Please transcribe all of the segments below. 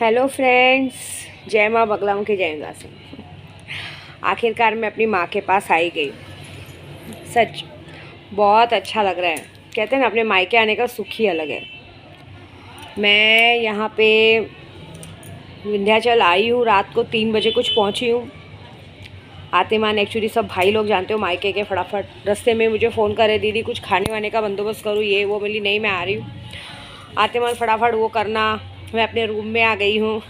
Hello friends, जय माँ बगलामुखी की जय दासी। आखिरकार मैं अपनी माँ के पास आई गई। सच बहुत अच्छा लग रहा है। कहते हैं ना, अपने मायके आने का सुख ही अलग है। मैं यहाँ पे विंध्याचल आई हूँ, रात को 3 बजे कुछ पहुँची हूँ। आते मान एक्चुअली सब भाई लोग जानते हो मायके के, फटाफट रास्ते में मुझे फ़ोन करे, दीदी कुछ खाने वाने का बंदोबस्त करूँ, ये वो। मिली नहीं, मैं आ रही हूँ। आते मान फटाफट वो करना। मैं अपने रूम में आ गई हूँ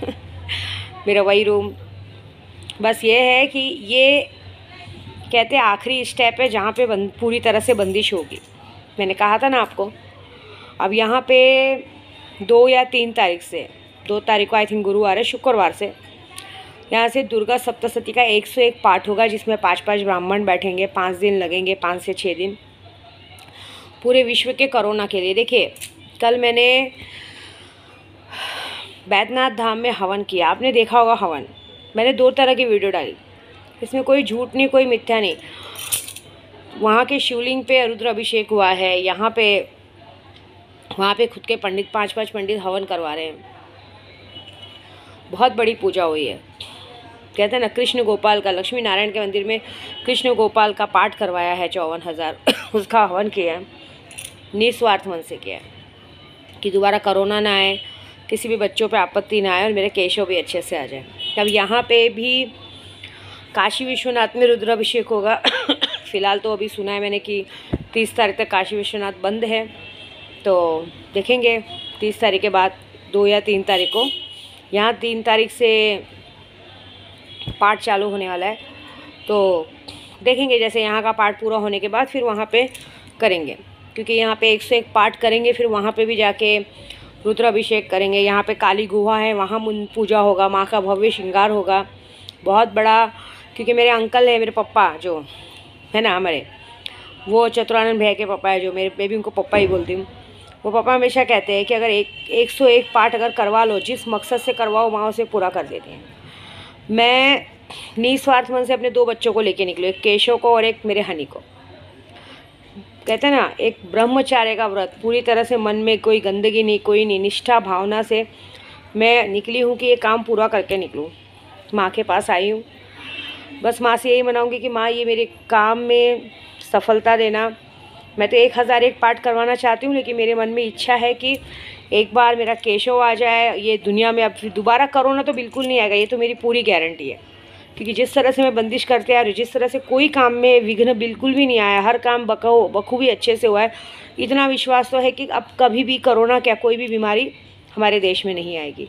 मेरा वही रूम। बस ये है कि ये कहते हैं आखिरी स्टेप है जहाँ पे पूरी तरह से बंदिश होगी। मैंने कहा था ना आपको। अब यहाँ पे 2 या 3 तारीख से, 2 तारीख को आई थिंक गुरुवार है, शुक्रवार से यहाँ से दुर्गा सप्तशती का 101 पाठ होगा, जिसमें 5-5 ब्राह्मण बैठेंगे। 5 दिन लगेंगे, 5 से 6 दिन, पूरे विश्व के कोरोना के लिए। देखिए, कल मैंने बैद्यनाथ धाम में हवन किया, आपने देखा होगा हवन। मैंने 2 तरह की वीडियो डाली, इसमें कोई झूठ नहीं, कोई मिथ्या नहीं। वहाँ के शिवलिंग पे रुद्र अभिषेक हुआ है, वहाँ पे खुद के पंडित 5-5 पंडित हवन करवा रहे हैं। बहुत बड़ी पूजा हुई है। कहते हैं ना, कृष्ण गोपाल का, लक्ष्मी नारायण के मंदिर में कृष्ण गोपाल का पाठ करवाया है 54,000 उसका हवन किया है, निस्वार्थ मन से किया है कि दोबारा कोरोना ना आए, किसी भी बच्चों पे आपत्ति ना आए और मेरे केशव भी अच्छे से आ जाए। अब यहाँ पे भी काशी विश्वनाथ में रुद्राभिषेक होगा फ़िलहाल तो अभी सुना है मैंने कि 30 तारीख तक काशी विश्वनाथ बंद है, तो देखेंगे 30 तारीख के बाद 2 या 3 तारीख को। यहाँ 3 तारीख से पाठ चालू होने वाला है, तो देखेंगे जैसे यहाँ का पाठ पूरा होने के बाद फिर वहाँ पे करेंगे, क्योंकि यहाँ पे 101 पाठ करेंगे, फिर वहाँ पे भी जाके रुद्राभिषेक करेंगे। यहाँ पे काली गुहा है, वहाँ पूजा होगा, माँ का भव्य श्रृंगार होगा बहुत बड़ा। क्योंकि मेरे अंकल है, मेरे पप्पा जो है ना हमारे, वो चतुरानंद भैया के पापा है, जो मैं भी उनको पप्पा ही बोलती हूँ। वो पापा हमेशा कहते हैं कि अगर 101 पाठ अगर करवा लो, जिस मकसद से करवाओ, माँ उसे पूरा कर देते हैं। मैं निस्वार्थ मन से अपने 2 बच्चों को लेके निकली, एक केशव को और एक मेरे हनी को। कहते हैं ना, एक ब्रह्मचार्य का व्रत, पूरी तरह से मन में कोई गंदगी नहीं, कोई नहीं, निष्ठा भावना से मैं निकली हूँ कि ये काम पूरा करके निकलूँ। माँ के पास आई हूँ, बस माँ से यही मनाऊँगी कि माँ ये मेरे काम में सफलता देना। मैं तो 1001 पाठ करवाना चाहती हूँ, लेकिन मेरे मन में इच्छा है कि एक बार मेरा केशव आ जाए ये दुनिया में। अब फिर दोबारा कोरोना तो बिल्कुल नहीं आएगा, ये तो मेरी पूरी गारंटी है। क्योंकि जिस तरह से मैं बंदिश करते आ रही हूँ, जिस तरह से कोई काम में विघ्न बिल्कुल भी नहीं आया, हर काम बखूबी अच्छे से हुआ है, इतना विश्वास तो है कि अब कभी भी कोरोना क्या कोई भी बीमारी हमारे देश में नहीं आएगी।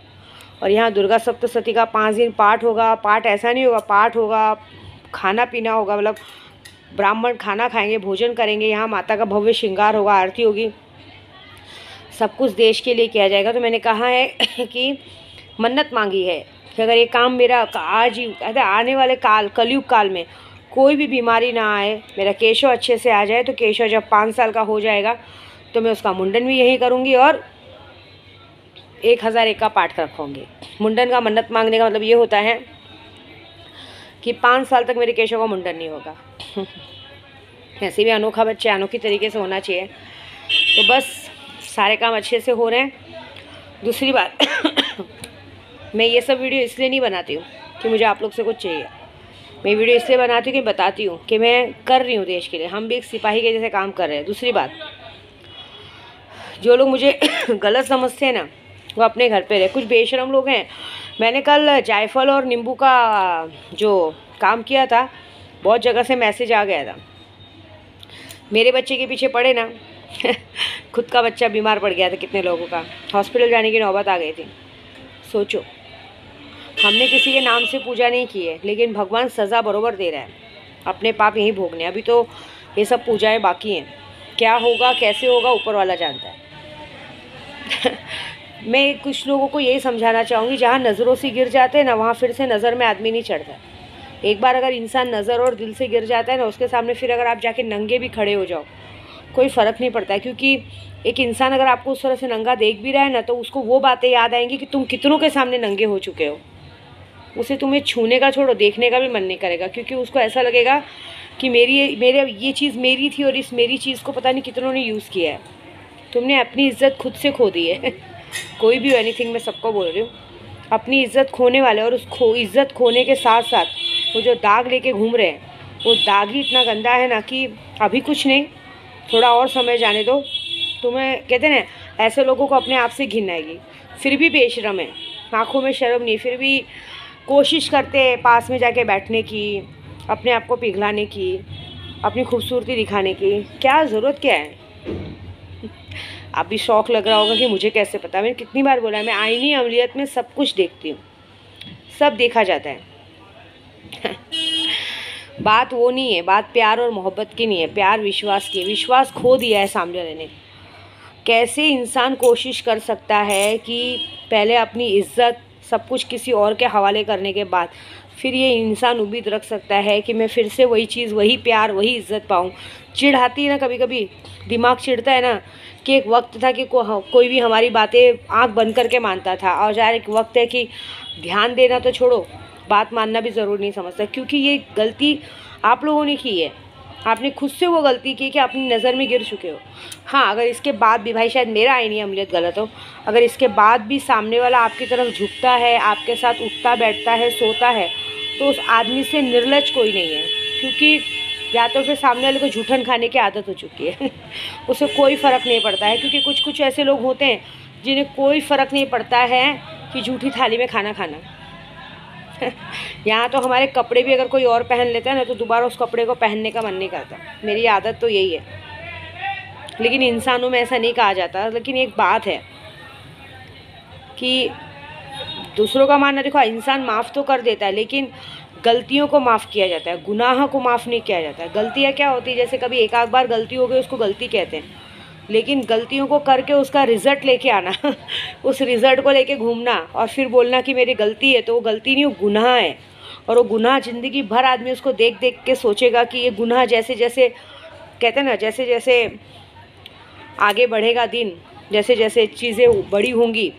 और यहाँ दुर्गा सप्तशती का 5 दिन पाठ होगा। पाठ ऐसा नहीं होगा, पाठ होगा, खाना पीना होगा, मतलब ब्राह्मण खाना खाएंगे, भोजन करेंगे। यहाँ माता का भव्य श्रृंगार होगा, आरती होगी, सब कुछ देश के लिए किया जाएगा। तो मैंने कहा है कि मन्नत मांगी है कि अगर ये काम मेरा आज ही आने वाले कलयुग काल में कोई भी बीमारी ना आए, मेरा केशव अच्छे से आ जाए, तो केशव जब 5 साल का हो जाएगा तो मैं उसका मुंडन भी यहीं करूँगी और 1001 का पाठ रखूँगी। मुंडन का मन्नत मांगने का मतलब ये होता है कि 5 साल तक मेरे केशव का मुंडन नहीं होगा ऐसे भी अनोखा बच्चा अनोखी तरीके से होना चाहिए। तो बस सारे काम अच्छे से हो रहे हैं। दूसरी बात मैं ये सब वीडियो इसलिए नहीं बनाती हूँ कि मुझे आप लोग से कुछ चाहिए। मैं वीडियो इसलिए बनाती हूँ कि बताती हूँ कि मैं कर रही हूँ देश के लिए, हम भी एक सिपाही के जैसे काम कर रहे हैं। दूसरी बात, जो लोग मुझे गलत समझते हैं ना, वो अपने घर पे रहे। कुछ बेशरम लोग हैं। मैंने कल जायफल और नींबू का जो काम किया था, बहुत जगह से मैसेज आ गया था। मेरे बच्चे के पीछे पड़े ना खुद का बच्चा बीमार पड़ गया था, कितने लोगों का हॉस्पिटल जाने की नौबत आ गई थी। सोचो, हमने किसी के नाम से पूजा नहीं की है, लेकिन भगवान सज़ा बरोबर दे रहा है, अपने पाप यहीं भोगने। अभी तो ये सब पूजाएं बाकी हैं, क्या होगा कैसे होगा ऊपर वाला जानता है मैं कुछ लोगों को यही समझाना चाहूँगी, जहाँ नज़रों से गिर जाते हैं ना, वहाँ फिर से नज़र में आदमी नहीं चढ़ता। एक बार अगर इंसान नज़र और दिल से गिर जाता है ना, उसके सामने फिर अगर आप जाके नंगे भी खड़े हो जाओ, कोई फ़र्क नहीं पड़ता है। क्योंकि एक इंसान अगर आपको उस तरह से नंगा देख भी रहा है ना, तो उसको वो बातें याद आएंगी कि तुम कितनों के सामने नंगे हो चुके हो। उसे तुम्हें छूने का छोड़ो, देखने का भी मन नहीं करेगा, क्योंकि उसको ऐसा लगेगा कि मेरे ये चीज़ मेरी थी और इस मेरी चीज़ को पता नहीं कितनों ने यूज़ किया है। तुमने अपनी इज्जत खुद से खो दी है कोई भी एनीथिंग, मैं सबको बोल रही हूँ। अपनी इज्जत खोने वाले, और उस इज्जत खोने के साथ साथ वो जो दाग लेके घूम रहे हैं, वो दाग ही इतना गंदा है ना कि अभी कुछ नहीं, थोड़ा और समय जाने दो, तुम्हें कहते हैं ना ऐसे लोगों को अपने आप से घिन आएगी। फिर भी बेशरम है, आँखों में शर्म नहीं, फिर भी कोशिश करते हैं पास में जाके बैठने की, अपने आप को पिघलाने की, अपनी खूबसूरती दिखाने की। क्या ज़रूरत क्या है? आप भी शौक लग रहा होगा कि मुझे कैसे पता। मैंने कितनी बार बोला है, मैं आईनी अमलियत में सब कुछ देखती हूँ, सब देखा जाता है। बात वो नहीं है, बात प्यार और मोहब्बत की नहीं है, प्यार विश्वास की है। विश्वास खो दिया है सामने वाले ने। कैसे इंसान कोशिश कर सकता है कि पहले अपनी इज्जत सब कुछ किसी और के हवाले करने के बाद फिर ये इंसान उम्मीद रख सकता है कि मैं फिर से वही चीज़, वही प्यार, वही इज्जत पाऊँ। चिढ़ आती है ना कभी कभी, दिमाग चिढ़ता है ना कि एक वक्त था कि कोई भी हमारी बातें आंख बंद करके मानता था, और यार एक वक्त है कि ध्यान देना तो छोड़ो, बात मानना भी ज़रूरी नहीं समझता। क्योंकि ये गलती आप लोगों ने की है, आपने खुद से वो गलती की कि अपनी नज़र में गिर चुके हो। हाँ, अगर इसके बाद भी, भाई शायद मेरा आईनी अमलियत गलत हो, अगर इसके बाद भी सामने वाला आपकी तरफ झुकता है, आपके साथ उठता बैठता है, सोता है, तो उस आदमी से निर्लज कोई नहीं है। क्योंकि या तो फिर सामने वाले को जूठन खाने की आदत हो चुकी है। उसे कोई फ़र्क नहीं पड़ता है। क्योंकि कुछ कुछ ऐसे लोग होते हैं जिन्हें कोई फ़र्क नहीं पड़ता है कि जूठी थाली में खाना खाना। यहाँ तो हमारे कपड़े भी अगर कोई और पहन लेता है ना, तो दोबारा उस कपड़े को पहनने का मन नहीं करता। मेरी आदत तो यही है, लेकिन इंसानों में ऐसा नहीं कहा जाता। लेकिन एक बात है कि दूसरों का मानना, देखो इंसान माफ़ तो कर देता है, लेकिन गलतियों को माफ़ किया जाता है, गुनाह को माफ़ नहीं किया जाता है। गलतियाँ क्या होती है, जैसे कभी एक आध बार गलती हो गई उसको गलती कहते हैं, लेकिन गलतियों को करके उसका रिज़ल्ट लेके आना, उस रिज़ल्ट को लेके घूमना और फिर बोलना कि मेरी गलती है, तो वो गलती नहीं, वो गुनाह है। और वो गुनाह ज़िंदगी भर आदमी उसको देख देख के सोचेगा कि ये गुनाह, जैसे जैसे कहते हैं ना, जैसे जैसे आगे बढ़ेगा दिन, जैसे जैसे चीज़ें बड़ी होंगी,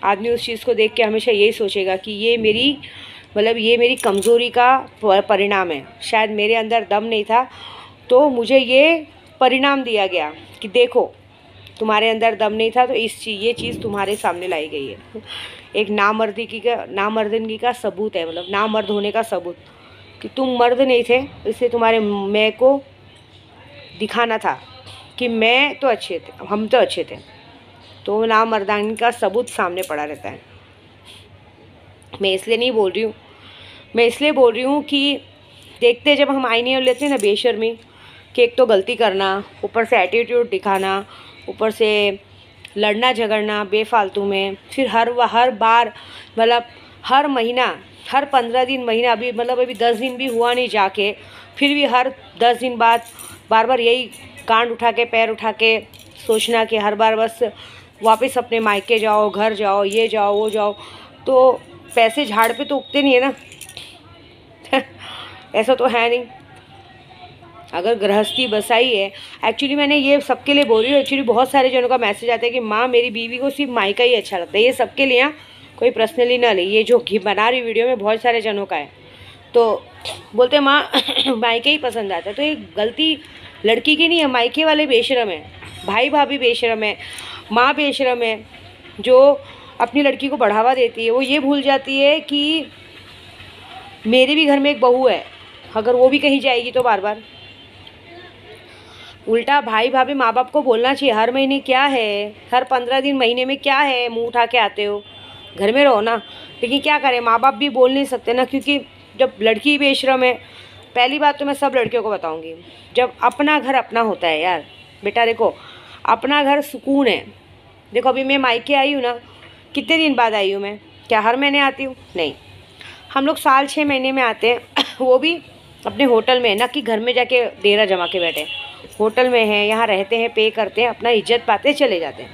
आदमी उस चीज़ को देख के हमेशा यही सोचेगा कि ये मेरी, मतलब ये मेरी कमज़ोरी का परिणाम है। शायद मेरे अंदर दम नहीं था, तो मुझे ये परिणाम दिया गया कि देखो तुम्हारे अंदर दम नहीं था, तो ये चीज़ तुम्हारे सामने लाई गई है। एक नामर्दगी का सबूत है, मतलब नामर्द होने का सबूत कि तुम मर्द नहीं थे, इसलिए तुम्हारे मैं को दिखाना था कि मैं तो अच्छे थे, हम तो अच्छे थे। तो नामर्दानी का सबूत सामने पड़ा रहता है। मैं इसलिए नहीं बोल रही हूँ, मैं इसलिए बोल रही हूँ कि देखते जब हम आईने लेते हैं ना बेशर्मी, कि एक तो गलती करना, ऊपर से एटीट्यूड दिखाना, ऊपर से लड़ना झगड़ना बेफालतू में, फिर हर बार, मतलब हर महीना, हर 15 दिन, महीना, अभी मतलब अभी 10 दिन भी हुआ नहीं जाके, फिर भी हर 10 दिन बाद बार बार यही कांड उठा के, पैर उठा के सोचना कि हर बार बस वापस अपने मायके जाओ, घर जाओ, ये जाओ, वो जाओ। तो पैसे झाड़ पे तो उगते नहीं है ना। ऐसा तो है नहीं। अगर गृहस्थी बसाई है, एक्चुअली मैंने ये सबके लिए बोल रही हूँ। एक्चुअली बहुत सारे जनों का मैसेज आता है कि माँ मेरी बीवी को सिर्फ मायका ही अच्छा लगता है। ये सबके लिए, हाँ, कोई पर्सनली ना ले। ये जो बना रही वीडियो में बहुत सारे जनों का है, तो बोलते हैं माँ मायके ही पसंद आता है। तो ये गलती लड़की की नहीं है, मायके वाले बेशरम है, भाई भाभी बेशरम है, माँ बेशरम है, जो अपनी लड़की को बढ़ावा देती है। वो ये भूल जाती है कि मेरे भी घर में एक बहू है, अगर वो भी कहीं जाएगी तो बार बार। उल्टा भाई भाभी माँ बाप को बोलना चाहिए, हर महीने क्या है, हर 15 दिन, महीने में क्या है, मुंह उठा के आते हो, घर में रहो ना। लेकिन क्या करें, माँ बाप भी बोल नहीं सकते ना, क्योंकि जब लड़की बेशरम है, पहली बात तो मैं सब लड़कियों को बताऊंगी, जब अपना घर अपना होता है यार बेटा, देखो अपना घर सुकून है। देखो अभी मैं मायके आई हूँ ना, कितने दिन बाद आई हूँ मैं, क्या हर महीने आती हूँ? नहीं, हम लोग साल 6 महीने में आते हैं। वो भी अपने होटल में, ना कि घर में जाके डेरा जमा के बैठे। होटल में हैं, यहाँ रहते हैं, पे करते हैं, अपना इज्जत पाते चले जाते हैं,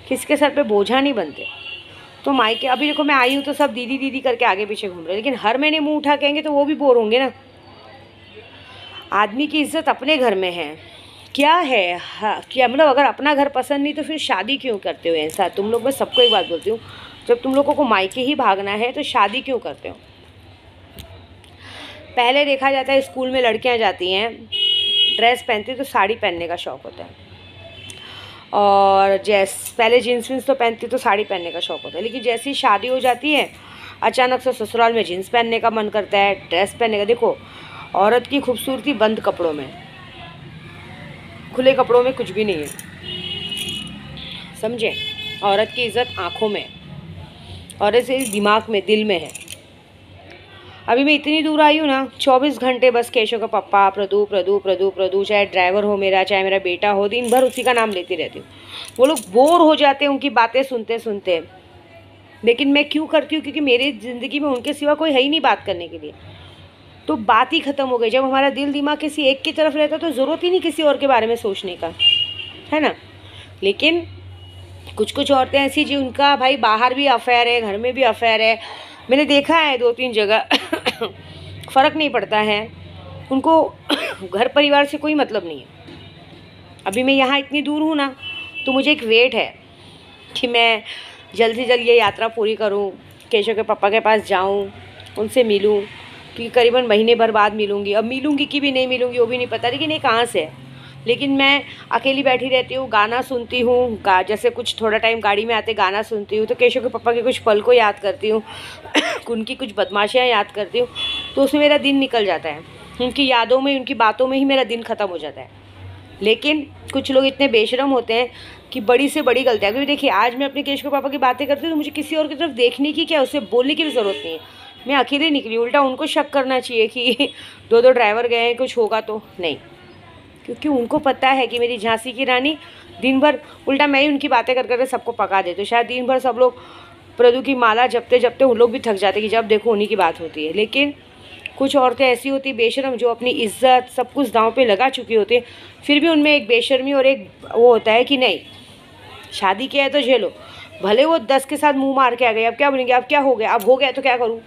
किसके सर पे बोझा नहीं बनते। तो मायके अभी देखो मैं आई हूँ तो सब दीदी दीदी करके आगे पीछे घूम रहे, लेकिन हर महीने मुंह उठा कहेंगे तो वो भी बोर होंगे ना। आदमी की इज्जत अपने घर में है। क्या है, हाँ, क्या मतलब, अगर अपना घर पसंद नहीं तो फिर शादी क्यों करते हो? ऐसा तुम लोग, मैं सबको एक बात बोलती हूँ, जब तुम लोगों को मायके ही भागना है तो शादी क्यों करते हो? पहले देखा जाता है स्कूल में लड़कियां जाती हैं, ड्रेस पहनती तो साड़ी पहनने का शौक़ होता है, और पहले जीन्स वीन्स तो पहनती तो साड़ी पहनने का शौक़ होता है, लेकिन जैसी शादी हो जाती है अचानक से ससुराल में जीन्स पहनने का मन करता है, ड्रेस पहनने का। देखो औरत की खूबसूरती बंद कपड़ों में, खुले कपड़ों में कुछ भी नहीं है, समझे। औरत की इज़्ज़त आँखों में, औरत से दिमाग में, दिल में है। अभी मैं इतनी दूर आई हूँ ना, 24 घंटे बस केशव का पप्पा, प्रदू प्रदू प्रदू प्रदू, चाहे ड्राइवर हो मेरा, चाहे मेरा बेटा हो, दिन भर उसी का नाम लेती रहती हूँ। वो लोग बोर हो जाते हैं उनकी बातें सुनते सुनते, लेकिन मैं क्यों करती हूँ? क्योंकि मेरी ज़िंदगी में उनके सिवा कोई है ही नहीं बात करने के लिए। तो बात ही ख़त्म हो गई। जब हमारा दिल दिमाग किसी एक की तरफ रहता तो ज़रूरत ही नहीं किसी और के बारे में सोचने का, है ना। लेकिन कुछ कुछ औरतें ऐसी जी उनका भाई बाहर भी अफेयर है, घर में भी अफेयर है। मैंने देखा है 2-3 जगह फ़र्क नहीं पड़ता है उनको, घर परिवार से कोई मतलब नहीं है। अभी मैं यहाँ इतनी दूर हूँ ना, तो मुझे एक वेट है कि मैं जल्द से जल्द ये यात्रा पूरी करूँ, केशव के पापा के पास जाऊँ, उनसे मिलूँ, क्योंकि करीबन महीने भर बाद मिलूँगी। अब मिलूँगी कि भी नहीं मिलूँगी वो भी नहीं पता, लेकिन ये कहाँ से है। लेकिन मैं अकेली बैठी रहती हूँ, गाना सुनती हूँ, जैसे कुछ थोड़ा टाइम गाड़ी में आते गाना सुनती हूँ, तो केशव के पापा के कुछ पल को याद करती हूँ उनकी कुछ बदमाशियाँ याद करती हूँ, तो उसमें मेरा दिन निकल जाता है। उनकी यादों में, उनकी बातों में ही मेरा दिन ख़त्म हो जाता है। लेकिन कुछ लोग इतने बेशरम होते हैं कि बड़ी से बड़ी गलतियाँ, क्योंकि देखिए आज मैं अपने केशव के पापा की बातें करती हूँ तो मुझे किसी और की तरफ देखने की क्या, उससे बोलने की भी ज़रूरत नहीं है। मैं अकेले निकली, उल्टा उनको शक करना चाहिए कि 2-2 ड्राइवर गए हैं, कुछ होगा तो नहीं, क्योंकि उनको पता है कि मेरी झांसी की रानी दिन भर, उल्टा मैं ही उनकी बातें कर कर सबको पका देती हूँ। शायद दिन भर सब लोग प्रदू की माला जपते जपते उन लोग भी थक जाते कि जब देखो उन्हीं की बात होती है। लेकिन कुछ औरतें ऐसी होती बेशर्म, जो अपनी इज्जत सब कुछ दांव पे लगा चुकी होती है, फिर भी उनमें एक बेशर्मी और एक वो होता है कि नहीं, शादी किया है तो झेलो। भले वो 10 के साथ मुँह मार के आ गए, अब क्या बोलेंगे, अब क्या हो गया, अब हो गया तो क्या करूँ,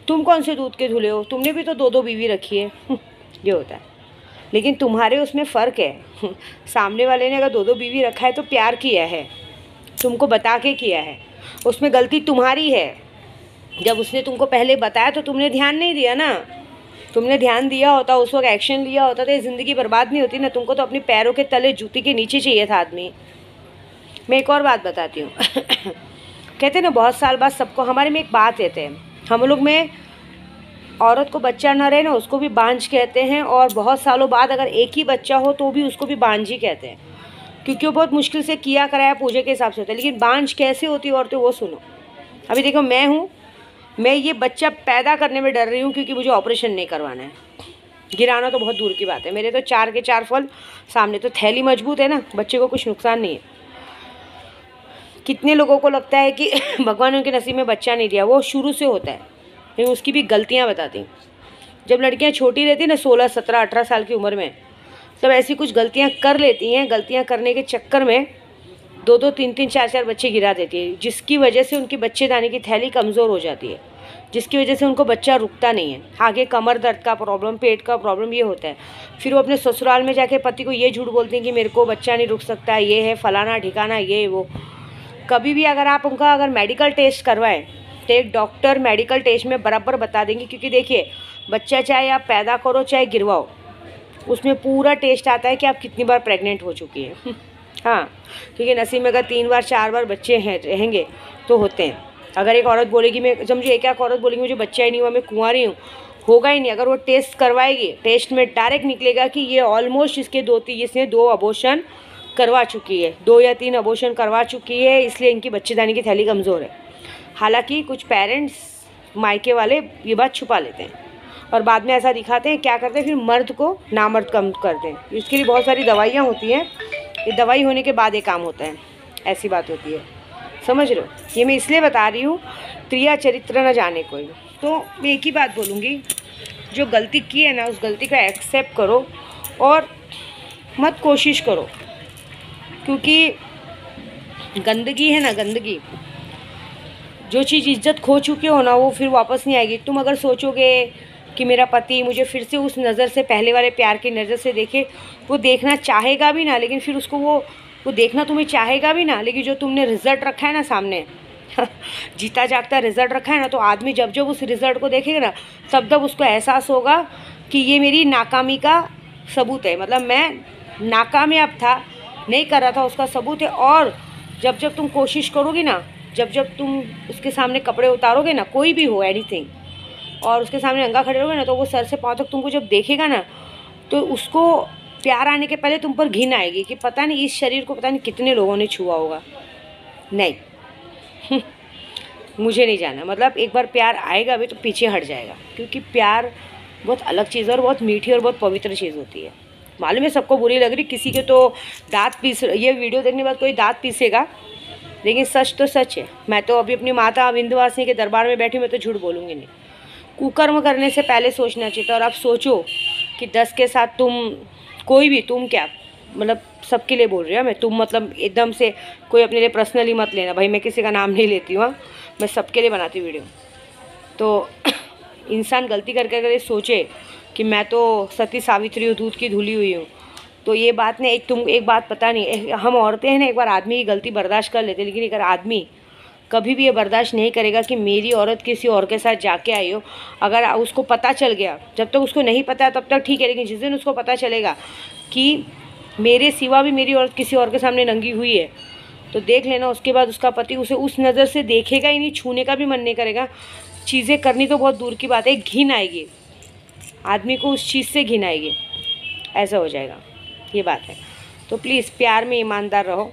तुम कौन से दूध के धुले हो, तुमने भी तो 2-2 बीवी रखी है ये होता है। लेकिन तुम्हारे उसमें फ़र्क है सामने वाले ने अगर 2-2 बीवी रखा है तो प्यार किया है, तुमको बता के किया है, उसमें गलती तुम्हारी है। जब उसने तुमको पहले बताया तो तुमने ध्यान नहीं दिया ना, तुमने ध्यान दिया होता, उस वक्त एक्शन लिया होता तो ये ज़िंदगी बर्बाद नहीं होती ना। तुमको तो अपने पैरों के तले, जूती के नीचे चाहिए था आदमी। मैं एक और बात बताती हूँ कहते हैं ना बहुत साल बाद सबको, हमारे में एक बात कहते हैं हम लोग में, औरत को बच्चा ना रहे ना उसको भी बांझ कहते हैं, और बहुत सालों बाद अगर एक ही बच्चा हो तो भी उसको भी बांझ ही कहते हैं, क्योंकि वो बहुत मुश्किल से किया कराया पूजे के हिसाब से होता है। लेकिन बांझ कैसे होती है औरतें वो सुनो। अभी देखो मैं हूँ, मैं ये बच्चा पैदा करने में डर रही हूँ क्योंकि मुझे ऑपरेशन नहीं करवाना है। गिराना तो बहुत दूर की बात है, मेरे तो 4 के 4 फल सामने, तो थैली मजबूत है ना, बच्चे को कुछ नुकसान नहीं है। कितने लोगों को लगता है कि भगवान ने उनके नसीब में बच्चा नहीं दिया, वो शुरू से होता है, लेकिन उसकी भी गलतियाँ बताती हूँ। जब लड़कियाँ छोटी रहती हैं ना 16, 17, 18 साल की उम्र में, तब ऐसी कुछ गलतियाँ कर लेती हैं। गलतियाँ करने के चक्कर में 2-2, 3-3, 4-4 बच्चे गिरा देती है, जिसकी वजह से उनकी बच्चेदानी की थैली कमज़ोर हो जाती है, जिसकी वजह से उनको बच्चा रुकता नहीं है। आगे कमर दर्द का प्रॉब्लम, पेट का प्रॉब्लम ये होता है। फिर वो अपने ससुराल में जाके पति को ये झूठ बोलते हैं कि मेरे को बच्चा नहीं रुक सकता, ये है फलाना ठिकाना, ये वो। कभी भी अगर आप उनका अगर मेडिकल टेस्ट करवाएं तो एक डॉक्टर मेडिकल टेस्ट में बराबर बता देंगे, क्योंकि देखिए बच्चा चाहे आप पैदा करो चाहे गिरवाओ, उसमें पूरा टेस्ट आता है कि आप कितनी बार प्रेग्नेंट हो चुकी है हाँ, क्योंकि नसीब में अगर 3 बार 4 बार बच्चे हैं रहेंगे तो होते हैं। अगर एक औरत बोलेगी, मैं समझो एक औरत बोलेगी मुझे बच्चा ही नहीं हुआ, मैं कुंवारी हूँ, होगा ही नहीं। अगर वो टेस्ट करवाएगी, टेस्ट में डायरेक्ट निकलेगा कि ये ऑलमोस्ट इसने 2 अबॉर्शन करवा चुकी है, 2 या 3 अबॉर्शन करवा चुकी है, इसलिए इनकी बच्चेदानी की थैली कमज़ोर है। हालांकि कुछ पेरेंट्स मायके वाले ये बात छुपा लेते हैं और बाद में ऐसा दिखाते हैं, क्या करते हैं फिर मर्द को नामर्द कम करते हैं। इसके लिए बहुत सारी दवाइयाँ होती हैं, ये दवाई होने के बाद ये काम होता है, ऐसी बात होती है, समझ रहे हो। ये मैं इसलिए बता रही हूँ क्रिया चरित्र न जाने कोई। तो मैं एक ही बात बोलूँगी, जो गलती की है ना उस गलती को एक्सेप्ट करो और मत कोशिश करो, क्योंकि गंदगी है ना, गंदगी, जो चीज़ इज्जत खो चुके हो ना वो फिर वापस नहीं आएगी। तुम अगर सोचोगे कि मेरा पति मुझे फिर से उस नज़र से, पहले वाले प्यार की नज़र से देखे, वो देखना चाहेगा भी ना, लेकिन फिर उसको वो देखना तुम्हें चाहेगा भी ना, लेकिन जो तुमने रिज़ल्ट रखा है ना सामने जीता जागता रिज़ल्ट रखा है ना, तो आदमी जब जब उस रिज़ल्ट को देखेगा ना तब तब उसको एहसास होगा कि ये मेरी नाकामी का सबूत है, मतलब मैं नाकामयाब था नहीं कर रहा था उसका सबूत है। और जब जब तुम कोशिश करोगी ना, जब जब तुम उसके सामने कपड़े उतारोगे ना, कोई भी हो एनीथिंग, और उसके सामने नंगा खड़े रहोगे ना, तो वो सर से पाँव तक तुमको जब देखेगा ना, तो उसको प्यार आने के पहले तुम पर घिन आएगी कि पता नहीं इस शरीर को पता नहीं कितने लोगों ने छुआ होगा। नहीं मुझे नहीं जाना, मतलब एक बार प्यार आएगा भी तो पीछे हट जाएगा, क्योंकि प्यार बहुत अलग चीज़ है और बहुत मीठी और बहुत पवित्र चीज़ होती है। मालूम है सबको बुरी लग रही, किसी के तो दांत पीस, ये वीडियो देखने के बाद कोई दांत पीसेगा, लेकिन सच तो सच है। मैं तो अभी अपनी माता विंध्यवासिनी के दरबार में बैठी, मैं तो झूठ बोलूँगी नहीं। कुकर्म करने से पहले सोचना चाहिए था। और आप सोचो कि 10 के साथ तुम, कोई भी, तुम क्या, मतलब सबके लिए बोल रही हूँ मैं, तुम मतलब एकदम से कोई अपने लिए पर्सनली मत लेना भाई, मैं किसी का नाम नहीं लेती हूँ, मैं सबके लिए बनाती वीडियो। तो इंसान गलती करके अगर ये सोचे कि मैं तो सती सावित्री हूँ, दूध की धुली हुई हूँ, तो ये बात नहीं। एक बात पता नहीं, हम औरतें हैं ना, एक बार आदमी की गलती बर्दाश्त कर लेते, लेकिन अगर आदमी कभी भी ये बर्दाश्त नहीं करेगा कि मेरी औरत किसी और के साथ जाके आई हो, अगर उसको पता चल गया, जब तक उसको नहीं पता है तब तक ठीक है, लेकिन जिस दिन उसको पता चलेगा कि मेरे सिवा भी मेरी औरत किसी और के सामने नंगी हुई है, तो देख लेना उसके बाद उसका पति उसे उस नज़र से देखेगा ही नहीं, छूने का भी मन नहीं करेगा। चीज़ें करनी तो बहुत दूर की बात है, घिन आएगी आदमी को, उस चीज़ से घिन आएगी, ऐसा हो जाएगा, ये बात है। तो प्लीज़ प्यार में ईमानदार रहो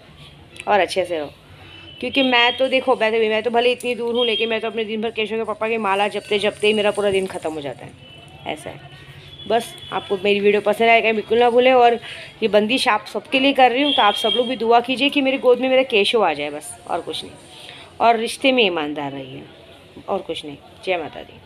और अच्छे से रहो। क्योंकि मैं तो देखो, मैं तो भले इतनी दूर हूँ, लेकिन मैं तो अपने दिन भर केशव के पापा की माला जपते जपते ही मेरा पूरा दिन ख़त्म हो जाता है, ऐसा है। बस आपको मेरी वीडियो पसंद आएगा बिल्कुल ना भूलें। और ये बंदिश आप सबके लिए कर रही हूँ, तो आप सब लोग भी दुआ कीजिए कि मेरी गोद में मेरा केशव आ जाए, बस और कुछ नहीं। और रिश्ते में ईमानदार रहिए, और कुछ नहीं। जय माता दी।